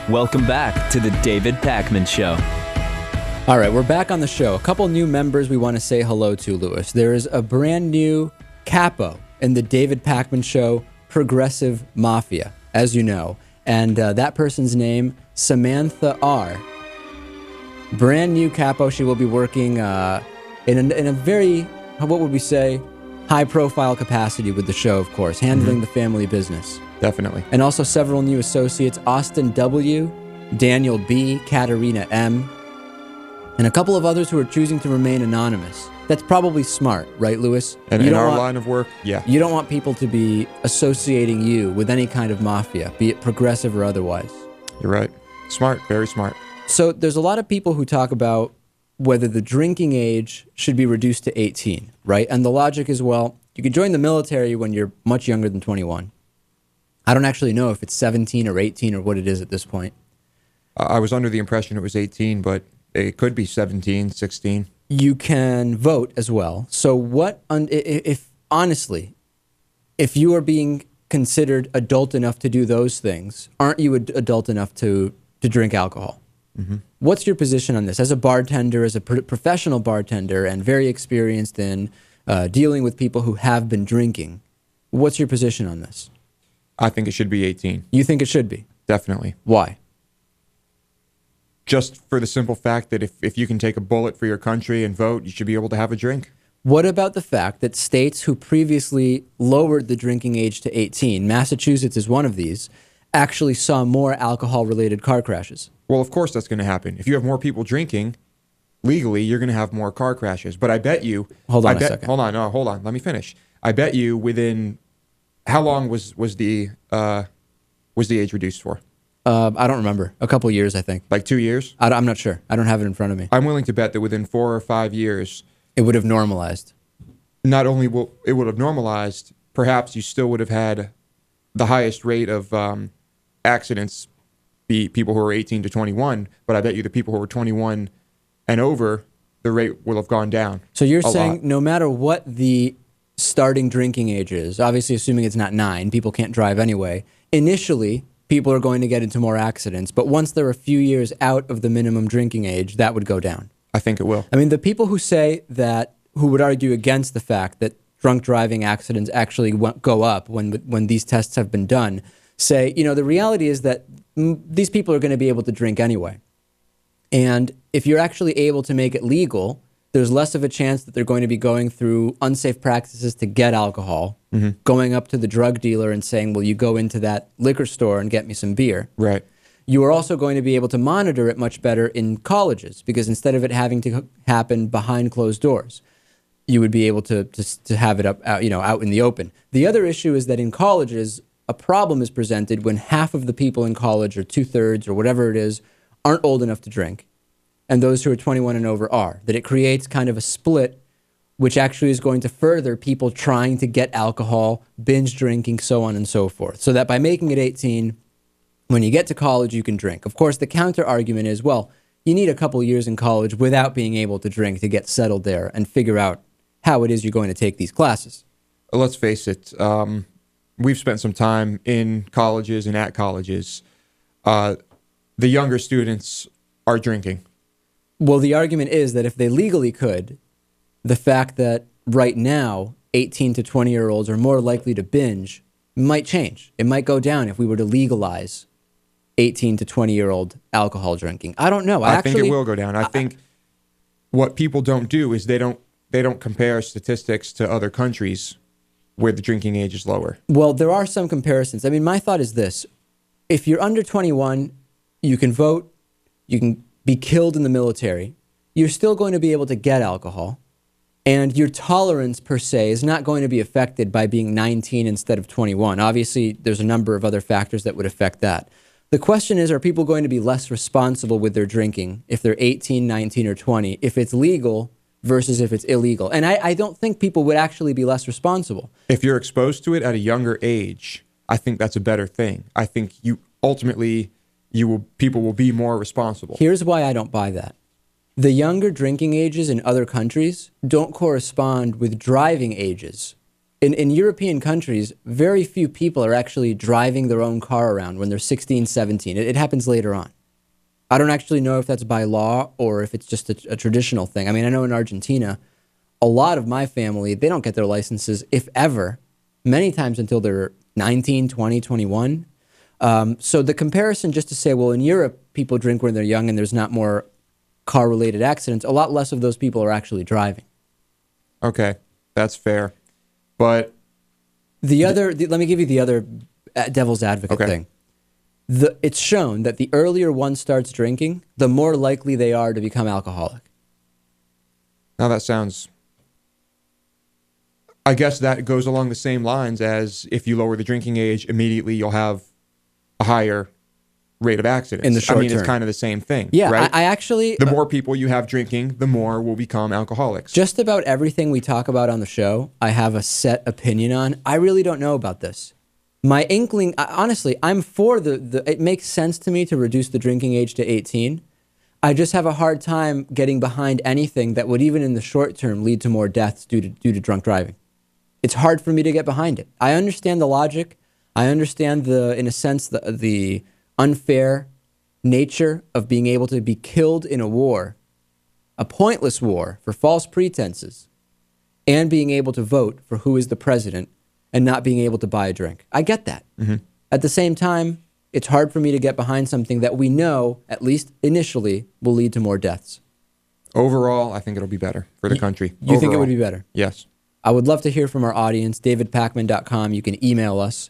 Welcome back to the David Pakman Show. All right, we're back on the show. A couple new members we want to say hello to, Lewis. There is a brand new capo in the David Pakman Show Progressive Mafia, as you know. And that person's name, Samantha R. Brand new capo. She will be working in a very, what would we say, high-profile capacity with the show, of course, handling the family business. Definitely. And also several new associates, Austin W., Daniel B., Katarina M., and a couple of others who are choosing to remain anonymous. That's probably smart, right, Lewis? And in our line of work, yeah. You don't want people to be associating you with any kind of mafia, be it progressive or otherwise. You're right. Smart, very smart. So there's a lot of people who talk about whether the drinking age should be reduced to 18, right? And the logic is, well, you can join the military when you're much younger than 21. I don't actually know if it's 17 or 18 or what it is at this point. I was under the impression it was 18, but it could be 17, 16. You can vote as well. So what, if honestly, if you are being considered adult enough to do those things, aren't you adult enough to drink alcohol? Mm-hmm. What's your position on this? As a bartender, as a professional bartender, and very experienced in dealing with people who have been drinking, what's your position on this? I think it should be 18. You think it should be? Definitely. Why? Just for the simple fact that if you can take a bullet for your country and vote, you should be able to have a drink. What about the fact that states who previously lowered the drinking age to 18, Massachusetts is one of these, actually saw more alcohol-related car crashes? Well, of course that's going to happen. If you have more people drinking legally, you're going to have more car crashes. But I bet you... Hold on a second. Hold on. Let me finish. I bet you within... How long was the age reduced for? I don't remember. A couple years, I think. Like 2 years? I'm not sure. I don't have it in front of me. I'm willing to bet that within 4 or 5 years... It would have normalized. Not only will it would have normalized, perhaps you still would have had the highest rate of accidents be people who are 18 to 21, but I bet you the people who are 21 and over, the rate will have gone down. So you're saying no matter what the starting drinking age is, obviously assuming it's not 9, people can't drive anyway, initially people are going to get into more accidents, but once they're a few years out of the minimum drinking age, that would go down. I think it will. I mean, the people who say that, who would argue against the fact that drunk driving accidents actually go up when these tests have been done, say, you know, the reality is that these people are going to be able to drink anyway. And if you're actually able to make it legal, there's less of a chance that they're going to be going through unsafe practices to get alcohol, going up to the drug dealer and saying, well, you go into that liquor store and get me some beer. Right. You are also going to be able to monitor it much better in colleges, because instead of it having to happen behind closed doors, you would be able to have it out in the open. The other issue is that in colleges, a problem is presented when half of the people in college, or 2/3 or whatever it is, aren't old enough to drink, and those who are 21 and over are. That it creates kind of a split, which actually is going to further people trying to get alcohol, binge drinking, so on and so forth. So that by making it 18, when you get to college, you can drink. Of course, the counter argument is, well, you need a couple years in college without being able to drink to get settled there and figure out how it is you're going to take these classes. Let's face it. We've spent some time in colleges and at colleges. The younger students are drinking. Well, the argument is that if they legally could, the fact that right now 18 to 20-year-olds are more likely to binge might change. It might go down if we were to legalize 18 to 20-year-old alcohol drinking. I don't know. I think it will go down. I think what people don't do is they don't compare statistics to other countries where the drinking age is lower. Well, there are some comparisons. I mean, my thought is this. If you're under 21, you can vote, you can be killed in the military, you're still going to be able to get alcohol, and your tolerance per se is not going to be affected by being 19 instead of 21. Obviously, there's a number of other factors that would affect that. The question is, are people going to be less responsible with their drinking if they're 18, 19, or 20, if it's legal versus if it's illegal? And I don't think people would actually be less responsible. If you're exposed to it at a younger age, I think that's a better thing. I think people will be more responsible. Here's why I don't buy that. The younger drinking ages in other countries don't correspond with driving ages In European countries, very few people are actually driving their own car around when they're 16, 17. It happens later on. I don't actually know if that's by law or if it's just a traditional thing. I mean, I know in Argentina, a lot of my family, they don't get their licenses, if ever, many times until they're 19, 20, 21. So the comparison just to say, well, in Europe, people drink when they're young and there's not more car-related accidents, a lot less of those people are actually driving. Okay, that's fair. But let me give you the other devil's advocate thing. It's shown that the earlier one starts drinking, the more likely they are to become alcoholic. Now that sounds... I guess that goes along the same lines as if you lower the drinking age, immediately you'll have a higher rate of accidents. In the short term. It's kind of the same thing. Yeah, right? I actually... The more people you have drinking, the more will become alcoholics. Just about everything we talk about on the show, I have a set opinion on. I really don't know about this. My inkling, honestly, I'm for it makes sense to me to reduce the drinking age to 18. I just have a hard time getting behind anything that would even in the short term lead to more deaths due to drunk driving. It's hard for me to get behind it. I understand the logic. I understand in a sense, the unfair nature of being able to be killed in a war, a pointless war for false pretenses, and being able to vote for who is the president and not being able to buy a drink. I get that. Mm-hmm. At the same time, it's hard for me to get behind something that we know, at least initially, will lead to more deaths. Overall, I think it'll be better for the country. You think it would be better? Yes. I would love to hear from our audience, davidpakman.com. You can email us.